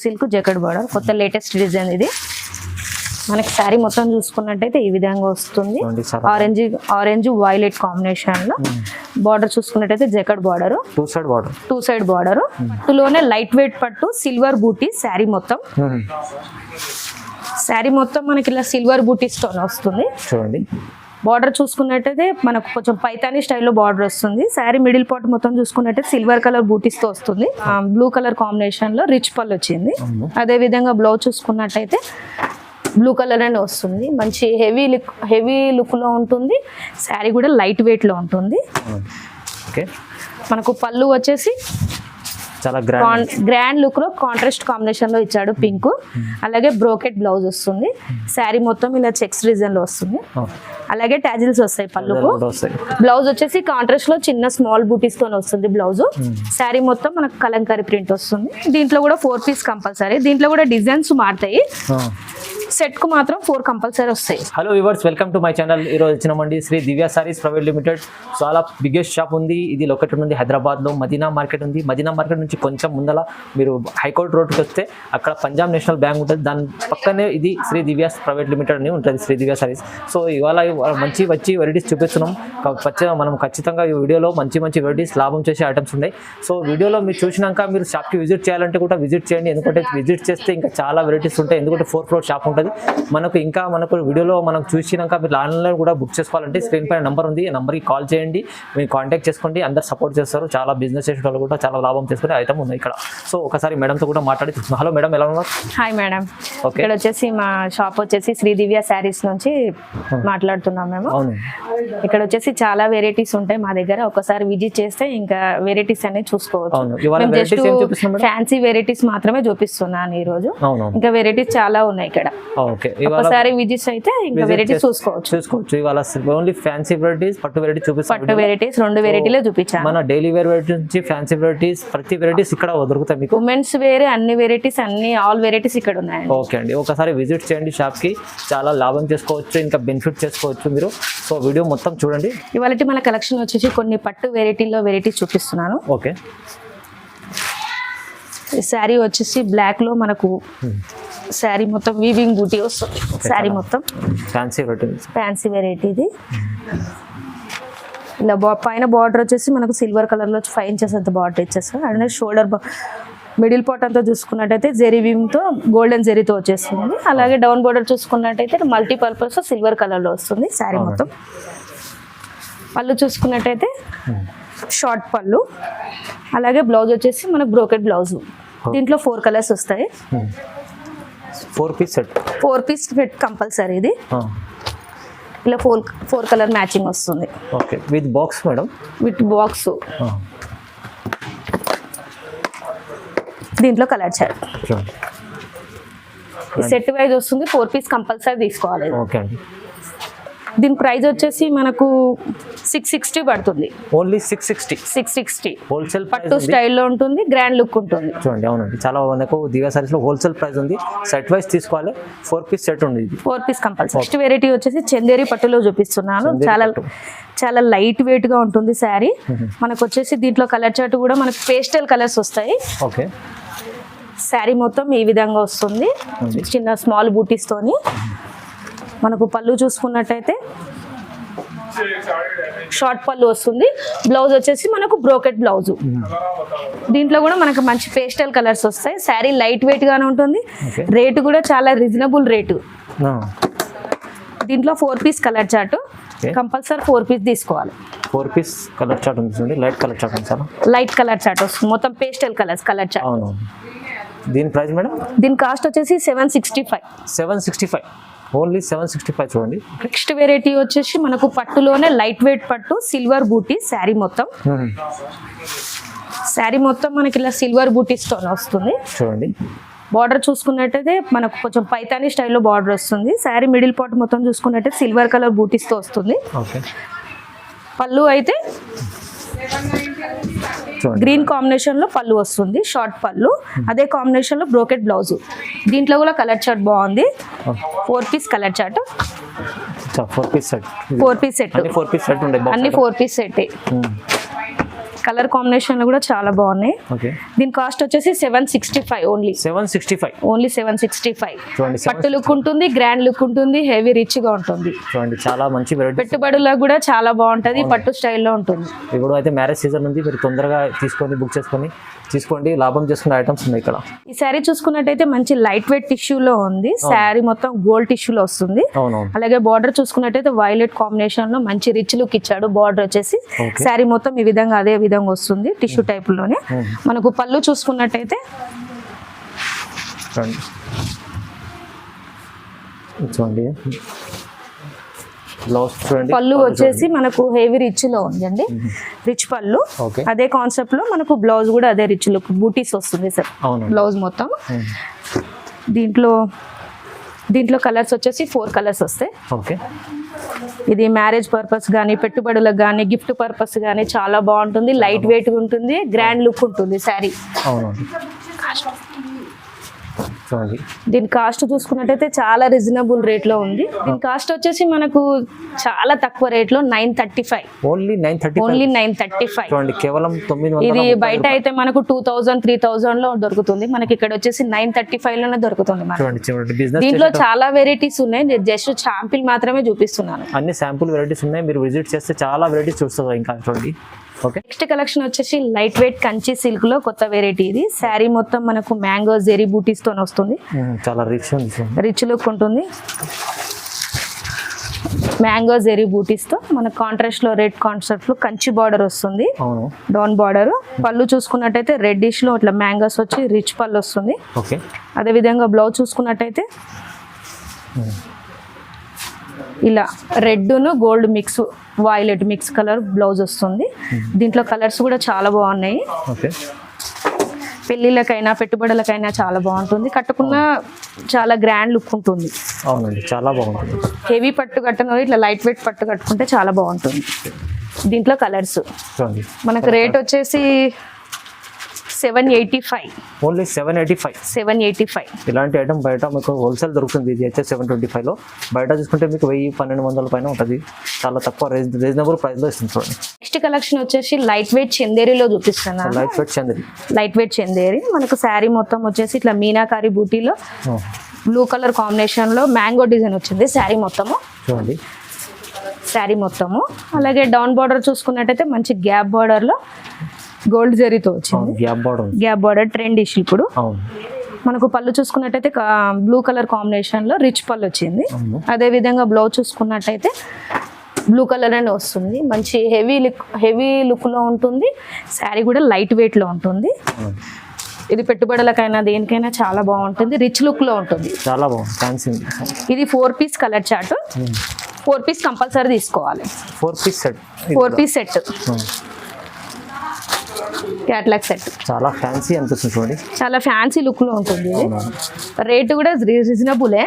Silk jacket border కొత్త latest design ఇది. మనకి శారీ మొత్తం చూసుకున్నట్టయితే ఈ విధంగా వస్తుంది. ఆరెంజ్ వైలెట్ కాంబినేషన్ లో బార్డర్ చూసుకున్నట్టయితే jacket border, two side border లోనే లైట్ వెయిట్ పట్టు సిల్వర్ బూటీ శారీ మొత్తం. శారీ మొత్తం మనకి ఇలా సిల్వర్ బూటీ స్టోన్ వస్తుంది. చూడండి బార్డర్ చూసుకున్నట్టయితే మనకు కొంచెం పైతానీ స్టైల్లో బార్డర్ వస్తుంది. శారీ మిడిల్ పార్ట్ మొత్తం చూసుకున్నట్టయితే సిల్వర్ కలర్ బూటీస్ తో వస్తుంది. బ్లూ కలర్ కాంబినేషన్ లో రిచ్ పళ్ళు వచ్చింది. అదే విధంగా బ్లౌజ్ చూసుకున్నట్టయితే బ్లూ కలర్ అని వస్తుంది. మంచి హెవీ లుక్ లో ఉంటుంది. శారీ కూడా లైట్ వెయిట్ లో ఉంటుంది. మనకు పళ్ళు వచ్చేసి చాలా గ్రాండ్ లుక్ లో కాంట్రాస్ట్ కాంబినేషన్ లో ఇచ్చాడు పింక్. అలాగే బ్రోకెట్ బ్లౌజ్ వస్తుంది. శారీ మొత్తం ఇలా చెక్స్ డిజైన్ లో వస్తుంది. అలాగే టాజిల్స్ వస్తాయి పళ్ళుకు. బ్లౌజ్ వచ్చేసి కాంట్రాస్ట్ లో చిన్న స్మాల్ బూటీస్ తో వస్తుంది బ్లౌజ్. శారీ మొత్తం మనకు కలంకారీ ప్రింట్ వస్తుంది. దీంట్లో కూడా 4 పీస్ కంపల్సరీ. దీంట్లో కూడా డిజైన్స్ మారుతాయి. సెట్ కు మాత్రం 4 కంపల్సరీ వస్తాయి. Hello viewers, welcome to my channel. ఈ రోజు వచ్చినామండి శ్రీ దివ్య సారీస్ ప్రైవేట్ లిమిటెడ్. చాలా బిగ్గెస్ట్ షాప్ ఉంది. ఇది లొకేటెడ్ ఉంది హైదరాబాద్ లో. మదీనా మార్కెట్ ఉంది. మదీనా మార్కెట్ నుంచి కొంచెం ముందల మీరు హైకోర్ట్ రోడ్కి వస్తే అక్కడ పంజాబ్ నేషనల్ బ్యాంక్ ఉంటుంది. దాని పక్కనే ఇది శ్రీ దివ్య ప్రైవేట్ లిమిటెడ్ అని ఉంటుంది, శ్రీ దివ్య సారీస్. సో ఇవాళ మంచి వెరైటీస్ చూపిస్తున్నాం. మనం ఖచ్చితంగా ఈ వీడియోలో మంచి వెరైటీస్ లాభం చేసే ఐటమ్స్ ఉన్నాయి. సో వీడియోలో మీరు చూసినాక మీరు షాప్కి విజిట్ చేయాలంటే కూడా విజిట్ చేయండి. ఎందుకంటే విజిట్ చేస్తే ఇంకా చాలా వెరైటీస్ ఉంటాయి. ఎందుకంటే 4th ఫ్లోర్ షాప్ ఉంటుంది. మనకు వీడియోలో మనం చూసినాక మీరు ఆన్లైన్లో కూడా బుక్ చేసుకోవాలంటే స్క్రీన్ పైన నెంబర్ ఉంది. ఈ నెంబర్కి కాల్ చేయండి, మీరు కాంటాక్ట్ చేసుకోండి. అందరు సపోర్ట్ చేస్తారు. చాలా బిజినెస్ చేసే వాళ్ళు కూడా చాలా లాభం చేసుకునే ఐటమ్ ఉంది ఇక్కడ. సో ఒకసారి మేడంతో కూడా మాట్లాడి చూస్తున్నాం. హలో మేడం, ఎలా ఉన్నారు? Hi madam. ఇక్కడ వచ్చేసి మా షాప్ వచ్చేసి శ్రీ దివ్య శారీస్ నుంచి మాట్లాడుతున్నాం మేము. ఇక్కడ వచ్చేసి చాలా వెరైటీస్ ఉంటాయి మా దగ్గర. ఒకసారి విజిట్ చేస్తే ఇంకా వెరైటీస్ అనేది చూసుకోవచ్చు. ఫ్యాన్సీ వెరైటీస్ మాత్రమే చూపిస్తున్నాను ఈ రోజు. ఇంకా వెరైటీస్ చాలా ఉన్నాయి ఇక్కడ. ఒకసారి విజిట్ అయితే ఇంకా వెరైటీస్ చూసుకోవచ్చు. ఇవాళ ఓన్లీ ఫ్యాన్సీ వెరైటీస్, పట్టు వెరైటీస్ చూపిస్తాం. పట్టు వెరైటీస్ 2 వెరైటీలే చూపించాను. మన డైలీ వేర్ వెరైటీ నుంచి ఫ్యాన్సీ వెరైటీస్, ప్రతి వెరైటీస్ ఇక్కడ దొరుకుతాయి మీకు. ఉమెన్స్ వేర్ అన్ని వెరైటీస్, ఆల్ వెరైటీస్ ఇక్కడ ఉన్నాయి. ఓకే అండి, ఒకసారి విజిట్ చేయండి షాప్ కి. చాలా లాభం చేసుకోవచ్చు, ఇంకా బెనిఫిట్ చేసుకోవచ్చు మీరు. సో వీడియో మొత్తం చూడండి. ఇవాళ మన కలెక్షన్ వచ్చేసి కొన్ని పట్టు వెరైటీస్ చూపిస్తున్నాను. ఓకే, ఈ శారీ వచ్చేసి బ్లాక్ లో మనకు శారీ మొత్తం వీవింగ్ బూటీ వస్తుంది. శారీ మొత్తం ఫ్యాన్సీ వెరైటీ ఇది. ఇలా పైన బార్డర్ వచ్చేసి మనకు సిల్వర్ కలర్ లో 5 ఇంచెస్ అంత బార్డర్ ఇచ్చేస్తారు. అండ్ షోల్డర్ మిడిల్ పార్ట్ అంతా చూసుకున్నట్టయితే జెరీ వీవింగ్ తో గోల్డెన్ జెరీతో వచ్చేస్తుంది. అలాగే డౌన్ బార్డర్ చూసుకున్నట్టయితే మల్టీపర్పస్ సిల్వర్ కలర్ లో వస్తుంది శారీ మొత్తం. పళ్ళు చూసుకున్నట్టయితే షార్ట్ పళ్ళు. అలాగే బ్లౌజ్ వచ్చేసి మనకు బ్రోకెట్ బ్లౌజ్. దీంట్లో 4 కలర్స్ వస్తాయి. 4 పీస్ సెట్ కంపల్సరీ ఇది. ఇలా 4 కలర్ మ్యాచింగ్ వస్తుంది. Okay, with box madam. With box. దీంట్లో కలర్ చార్ట్ సెట్ వైజ్ వస్తుంది. 4 పీస్ కంపల్సరీ తీసుకోవాలి. ఓకే అండి. దీని ప్రైస్ వచ్చేసి మనకు 660 పడుతుంది. ఓన్లీ 660 హోల్సేల్ పట్టు స్టైల్లో ఉంటుంది. గ్రాండ్ లుక్ ఉంటుంది. చూడండి, అవునండి, చాలా మనకు దివ్య సారీస్ లో హోల్సేల్ ప్రైస్ ఉంది. సెట్ వైజ్ తీసుకోవాలి. 4 పీస్ సెట్ ఉంది. 4 పీస్ కంపల్సరీ. నెక్స్ట్ వెరైటీ వచ్చేసి చందేరి పట్టులో చూపిస్తున్నాను. చాలా లైట్ వెయిట్ గా ఉంటుంది శారీ. మనకు వచ్చేసి దీంట్లో కలర్ చార్ట్ కూడా మనకు పేస్టల్ కలర్స్ వస్తాయి. ఓకే, శారీ మొత్తం ఈ విధంగా వస్తుంది. చిన్న స్మాల్ బూటీస్ తోని. మనకు పళ్ళు చూసుకున్నట్టయితే షార్ట్ పళ్ళు వస్తుంది. బ్లౌజ్ వచ్చేసి మనకు బ్రోకెట్ బ్లౌజ్. దీంట్లో కూడా మనకు మంచి పేస్టల్ కలర్స్ వస్తాయి. శారీ లైట్ వెయిట్ గానే ఉంటుంది. రేటు కూడా చాలా రీజనబుల్ రేటు. దీంట్లో 4 piece colour chart compulsory 4 piece తీసుకోవాలి. 4 పీస్ కలర్ చార్ట్ ఉంది. లైట్ కలర్ చార్ట్ ఉంది. లైట్ కలర్ చార్ట్ వస్తుంది. మొత్తం పేస్టల్ కలర్స్ కలర్ చార్ట్. దీని ప్రైస్ మేడం? దీని కాస్ట్ వచ్చేసి 765. ఓన్లీ 765. చూడండి, నెక్స్ట్ వెరైటీ వచ్చేసి మనకు పట్టులోనే లైట్ వెయిట్ పట్టు సిల్వర్ బూటీ శారీ మొత్తం. శారీ మొత్తం మనకి ఇలా సిల్వర్ బూటీ స్టోన్ వస్తుంది. చూడండి, బార్డర్ చూసుకున్నట్టయితే మనకు కొంచెం పైతానీ స్టైల్లో బార్డర్ వస్తుంది. శారీ మిడిల్ పార్ట్ మొత్తం చూసుకున్నట్టయితే సిల్వర్ కలర్ బూటీస్ తో వస్తుంది. పళ్ళు అయితే గ్రీన్ కాంబినేషన్ లో పళ్ళు వస్తుంది. షార్ట్ పళ్ళు. అదే కాంబినేషన్ లో బ్రోకెట్ బ్లౌజ్. దీంట్లో కూడా కలర్ చార్ట్ బాగుంది. 4 piece colour chart. 4 piece set. అన్ని 4 పీస్ సెట్. కలర్ కాంబినేషన్ కూడా చాలా బాగున్నాయి. ఓకే, దీని కాస్ట్ వచ్చేసి 765 ఓన్లీ. 765 ఓన్లీ 765. చూడండి. పట్టు లుక్ ఉంటుంది, గ్రాండ్ లుక్ ఉంటుంది, హెవీ రిచ్ గా ఉంటుంది. చూడండి చాలా మంచి వెరైటీ. పెట్టుబడులకు కూడా చాలా బాగుంటది, పట్టు స్టైల్లో ఉంటుంది. ఇప్పుడు అయితే మ్యారేజ్ సీజన్ ఉంది, మీరు తొందరగా తీసుకొని బుక్ చేసుకొని తీసుకోండి, లాభం చేసుకునే ఐటమ్స్ ఉన్నాయి ఇక్కడ. ఈ శారీ చూసుకున్నట్టయితే మంచి లైట్ వెయిట్ టిష్యూలో ఉంది. శారీ మొత్తం గోల్డ్ టిష్యూలో వస్తుంది. అవునవును. అలాగే బార్డర్ చూసుకున్నట్టయితే వైలెట్ కాంబినేషన్ లో మంచి రిచ్ లుక్ ఇచ్చాడు. బార్డర్ వచ్చేసి శారీ మొత్తం ఈ విధంగా అదే విధంగా వస్తుంది టిష్యూ టైప్ లోనే. మనకు పళ్ళు చూసుకున్నట్టయితే చూడండి, బ్లౌజ్ చూడండి. పళ్ళు వచ్చేసి మనకు హెవీ రిచ్ లో ఉందండి, రిచ్ పళ్ళు. అదే కాన్సెప్ట్ లో మనకు బ్లౌజ్ కూడా అదే రిచ్ లుక్ బూటీస్ వస్తుంది సార్ బ్లౌజ్ మొత్తం. దీంట్లో కలర్స్ వచ్చేసి 4 కలర్స్ వస్తాయి. ఓకే, ఇది మ్యారేజ్ పర్పస్ కానీ, పెట్టుబడులకు కానీ, గిఫ్ట్ పర్పస్ కానీ చాలా బాగుంటుంది. లైట్ వెయిట్ ఉంటుంది, గ్రాండ్ లుక్ ఉంటుంది శారీ. దీని కాస్ట్ చూసుకున్నట్టయితే చాలా రీజనబుల్ రేట్ లో ఉంది. దీని కాస్ట్ వచ్చేసి మనకు చాలా తక్కువ రేట్ లో 935. ఓన్లీ 935. చూడండి, కేవలం 900. ఇది బయట అయితే మనకు 2000, 3000 లో దొరుకుతుంది, మనకి ఇక్కడ వచ్చేసి 935 లోనే దొరుకుతుంది. దీంట్లో చాలా వెరైటీస్ ఉన్నాయి, నేను జస్ట్ శాంపిల్ మాత్రమే చూపిస్తున్నాను. అన్ని శాంపుల్ వెరైటీస్ ఉన్నాయి, మీరు విజిట్ చేస్తే చాలా వెరైటీస్ చూస్తారు. ఇంకా చూడండి. ఓకే, నెక్స్ట్ కలెక్షన్ వచ్చేసి లైట్ వెయిట్ కంచి సిల్క్ లో కొత్త వెరైటీ. ఇది శారీ మొత్తం మనకు మ్యాంగో జెరీ బూటీస్ తో వస్తుంది. చాలా రిచ్ ఉంది, రిచ్ లుక్ ఉంటుంది. మ్యాంగో జెరీ బూటీస్ తో మన కాంట్రాస్ట్ లో రెడ్ కాన్సెప్ట్ లో కంచి బార్డర్ వస్తుంది, డౌన్ బార్డర్. పళ్ళు చూసుకున్నట్టయితే రెడ్డిష్ లో ఇట్లా మ్యాంగోస్ వచ్చి రిచ్ పళ్ళు వస్తుంది. అదే విధంగా బ్లౌజ్ చూసుకున్నట్టయితే ఇలా రెడ్ ను gold mix, violet mix colour blouse వస్తుంది. దీంట్లో కలర్స్ కూడా చాలా బాగున్నాయి. పెళ్లిళ్ళకైనా పెట్టుబడులకైనా చాలా బాగుంటుంది, కట్టుకున్న చాలా గ్రాండ్ లుక్ ఉంటుంది. అవునండి, చాలా బాగుంటుంది. హెవీ పట్టు కట్టను ఇట్లా లైట్ వెయిట్ పట్టు కట్టుకుంటే చాలా బాగుంటుంది. దీంట్లో కలర్స్ మనకు రేట్ వచ్చేసి 785. ఓన్లీ 785. ఇలాంటి ఐటమ్ బయట మీకు హోల్సేల్ దొరుకుతుంది. ఇది అయితే 725 లో, బయట చూసుకుంటే మీకు 1000-1200 పైన ఉంటుంది. చాలా తక్కువ రీజనబుల్ ప్రైస్ లో ఇస్తుంది. చూడండి, నెక్స్ట్ కలెక్షన్ వచ్చేసి లైట్ వెయిట్ చందేరిలో చూపిస్తున్నాను. లైట్ వెయిట్ చందేరి మనకు శారీ మొత్తం వచ్చేసి ఇట్లా మీనాకారి బూటీలో బ్లూ కలర్ కాంబినేషన్ లో మ్యాంగో డిజైన్ వచ్చింది శారీ మొత్తము. చూడండి, శారీ మొత్తము. అలాగే డౌన్ బార్డర్ చూసుకున్నట్టయితే మంచి గ్యాప్ బార్డర్ లో గోల్డ్ జరీతో వచ్చింది. Gap border trend issue. ఇప్పుడు మనకు పళ్ళు చూసుకున్నట్టయితే బ్లూ కలర్ కాంబినేషన్ లో రిచ్ పళ్ళు వచ్చింది. అదే విధంగా బ్లౌజ్ చూసుకున్నట్టయితే బ్లూ కలర్ అని వస్తుంది, మంచి హెవీ లుక్ లో ఉంటుంది. శారీ కూడా లైట్ వెయిట్ లో ఉంటుంది. ఇది పెట్టుబడులకైనా దేనికైనా చాలా బాగుంటుంది, రిచ్ లుక్ లో ఉంటుంది. చాలా బాగుంది. ఇది 4 piece colour chart. 4 piece compulsory తీసుకోవాలి. 4 పీస్ సెట్ క్యాట్లాగ్ సెట్. చాలా ఫ్యాన్సీ అనిపిస్తుంది. చూడండి, చాలా ఫ్యాన్సీ లుక్ లో ఉంటుంది. రేట్ కూడా రీజనబులే.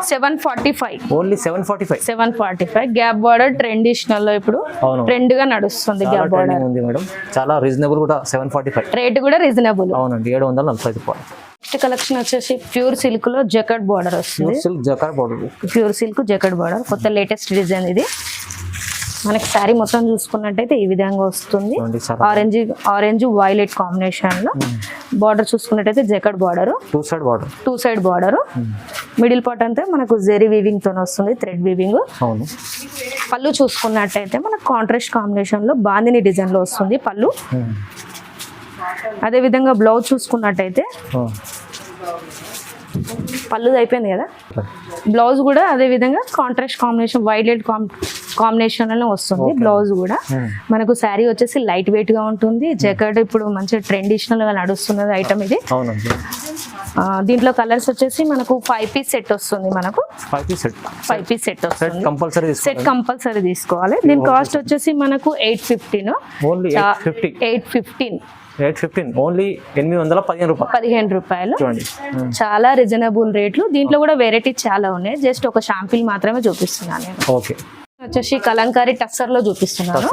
745. ఓన్లీ 745. గ్యాప్ బార్డర్ ట్రెడిషనల్ లో ఇప్పుడు ట్రెండ్ గా నడుస్తుంది. గ్యాప్ బార్డర్ ఉంది మేడం, చాలా రీజనబుల్ కూడా. 745 రేట్ కూడా రీజనబుల్. అవునండి, 745 రూపాయలు. నెక్స్ట్ కలెక్షన్ వచ్చేసి ప్యూర్ సిల్క్ లో జకట్ బార్డర్ వస్తుంది. ప్యూర్ సిల్క్ జకట్ బార్డర్ కొత్త లేటెస్ట్ డిజైన్ ఇది. మనకి శారీ మొత్తం చూసుకున్నట్టయితే ఈ విధంగా వస్తుంది. ఆరెంజ్ వైలెట్ కాంబినేషన్ లో బార్డర్ చూసుకున్నట్టయితే జకట్ border, two side border. Middle part అంతా మనకు జెరీ వీవింగ్ తో వస్తుంది, థ్రెడ్ వీవింగ్. పళ్ళు చూసుకున్నట్టయితే మనకు కాంట్రాస్ట్ కాంబినేషన్ లో బాందిని డిజైన్ లో వస్తుంది పళ్ళు. అదే విధంగా బ్లౌజ్ చూసుకున్నట్టయితే పళ్ళు అయిపోయింది కదా, బ్లౌజ్ కూడా అదే విధంగా కాంట్రాస్ట్ కాంబినేషన్ వైలెట్ కాంబినేషన్ లో వస్తుంది. బ్లౌజ్ కూడా మనకు శారీ వచ్చేసి లైట్ వెయిట్ గా ఉంటుంది. జకెట్ ఇప్పుడు మంచి ట్రెడిషనల్ గా నడుస్తున్నది ఐటమ్ ఇది. దీంట్లో కలర్స్ వచ్చేసి మనకు 5 పీస్ సెట్ వస్తుంది. మనకు 5 పీస్ సెట్ వస్తుంది. సెట్ కంపల్సరీ తీసుకోవాలి. దీని కాస్ట్ వచ్చేసి మనకు 815 ఓన్లీ 815 రూపాయలు. చాలా రీజనబుల్ రేట్లు. దీంట్లో కూడా వెరైటీ చాలా ఉన్నాయి, జస్ట్ ఒక షాంపిల్ మాత్రమే చూపిస్తున్నాను నేను. వచ్చేసి కలంకారీ టస్సర్ లో చూపిస్తున్నాను.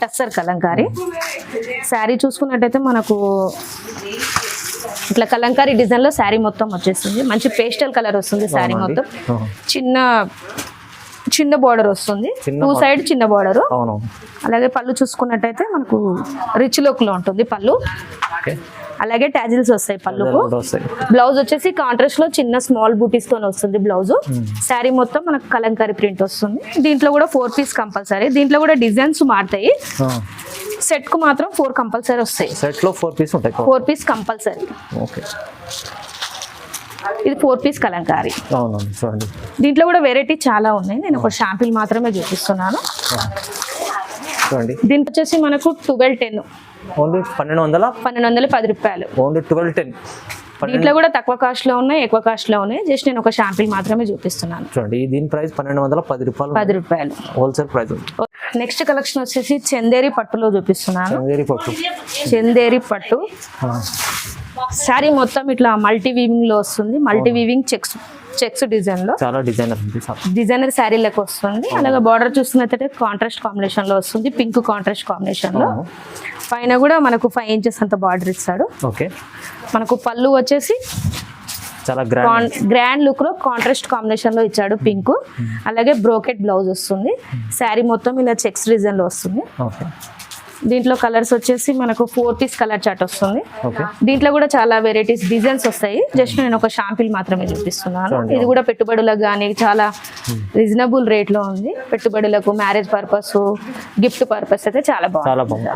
టస్సర్ కలంకారీ శారీ చూసుకున్నట్టయితే మనకు ఇట్లా కలంకారీ డిజైన్ లో శారీ మొత్తం వచ్చేస్తుంది. మంచి పేస్టల్ కలర్ వస్తుంది శారీ మొత్తం. చిన్న చిన్న బార్డర్ వస్తుంది, చిన్న 2 సైడ్ చిన్న బార్డర్. అవునవును. అలాగే పళ్ళు చూసుకున్నట్టయితే మనకు రిచ్ లుక్ లో ఉంటుంది పళ్ళు. ఓకే. అలాగే టాజిల్స్ వస్తాయి పళ్ళుకు. కూడా వస్తాయి. బ్లౌజ్ వచ్చేసి కాంట్రాస్ట్ లో చిన్న స్మాల్ బూటీస్ తో వస్తుంది బ్లౌజ్. శారీ మొత్తం మనకు కలంకారీ ప్రింట్ వస్తుంది. దీంట్లో కూడా 4 పీస్ కంపల్సరీ. దీంట్లో కూడా డిజైన్స్ మారుతాయి. సెట్ కు మాత్రం 4 కంపల్సరీ వస్తాయి. సెట్ లో 4 పీస్ ఉంటాయి. 4 పీస్ కంపల్సరీ. ఓకే. ఇది 4 పీస్ కలంకారీ. అవునవును. చూడండి దీంట్లో కూడా వెరైటీ చాలా ఉన్నాయి. నేను ఒక షాంపిల్ మాత్రమే చూపిస్తున్నాను. చూడండి. దీనికి వచ్చేసి మనకు 1210, ఓన్లీ 1210 రూపాయలు. ఓన్లీ 1210. దీంట్లో కూడా తక్కువ కాస్ట్ లో ఉన్నాయి, ఎక్కువ కాస్ట్ లో ఉన్నాయి. జస్ట్ నేను ఒక షాంపిల్ మాత్రమే చూపిస్తున్నాను. చూడండి దీని ప్రైస్ 1210 రూపాయలు. 10 రూపాయలు హోల్సేల్ ప్రైస్. నెక్స్ట్ కలెక్షన్ వచ్చేసి చందేరి పట్టులో చూపిస్తున్నాను. చందేరి పట్టు. చందేరి పట్టు శారీ మొత్తం ఇట్లా మల్టీ వీవింగ్ లో వస్తుంది. మల్టీ వీవింగ్ చెక్స్ డిజైన్ లో చాలా డిజైనర్ ఉంది. డిజైనర్ శారీ లెక్క వస్తుంది. అలాగే బార్డర్ చూస్తున్నట్టయితే కాంట్రాస్ట్ కాంబినేషన్ లో వస్తుంది, పింక్ కాంట్రాస్ట్ కాంబినేషన్ లో. పైన కూడా మనకు 5 ఇంచెస్ అంత బార్డర్ ఇస్తాడు. ఓకే. మనకు పళ్ళు వచ్చేసి చాలా గ్రాండ్ లుక్ లో కాంట్రాస్ట్ కాంబినేషన్ లో ఇచ్చాడు పింక్. అలాగే బ్రోకెట్ బ్లౌజ్ వస్తుంది. శారీ మొత్తం ఇలా చెక్స్ డిజైన్ లో వస్తుంది. ఓకే. దీంట్లో కలర్స్ వచ్చేసి మనకు 4 పీస్ కలర్ చార్ట్ వస్తుంది. ఓకే. దీంట్లో కూడా చాలా వెరైటీస్ డిజైన్స్ వస్తాయి. జస్ట్ నేను ఒక షాంపిల్ మాత్రమే చూపిస్తున్నాను. ఇది కూడా పెట్టుబడులకు కానీ చాలా రీజనబుల్ రేట్ లో ఉంది. పెట్టుబడులకు, మ్యారేజ్ పర్పస్, గిఫ్ట్ పర్పస్ అయితే చాలా బాగుంది.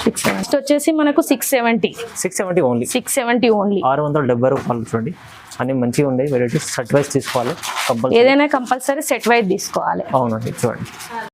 నెక్స్ట్ వచ్చేసి మనకు 670 ఓన్లీ. 670 ఓన్లీ. 670 రూపాయలు. చూడండి అన్ని మంచిగా ఉన్నాయి వెరైటీస్. సెట్ వైస్ తీసుకోవాలి కంపల్సరీ. ఏదైనా కంపల్సరీ సెట్ వైజ్ తీసుకోవాలి. అవునండి. చూడండి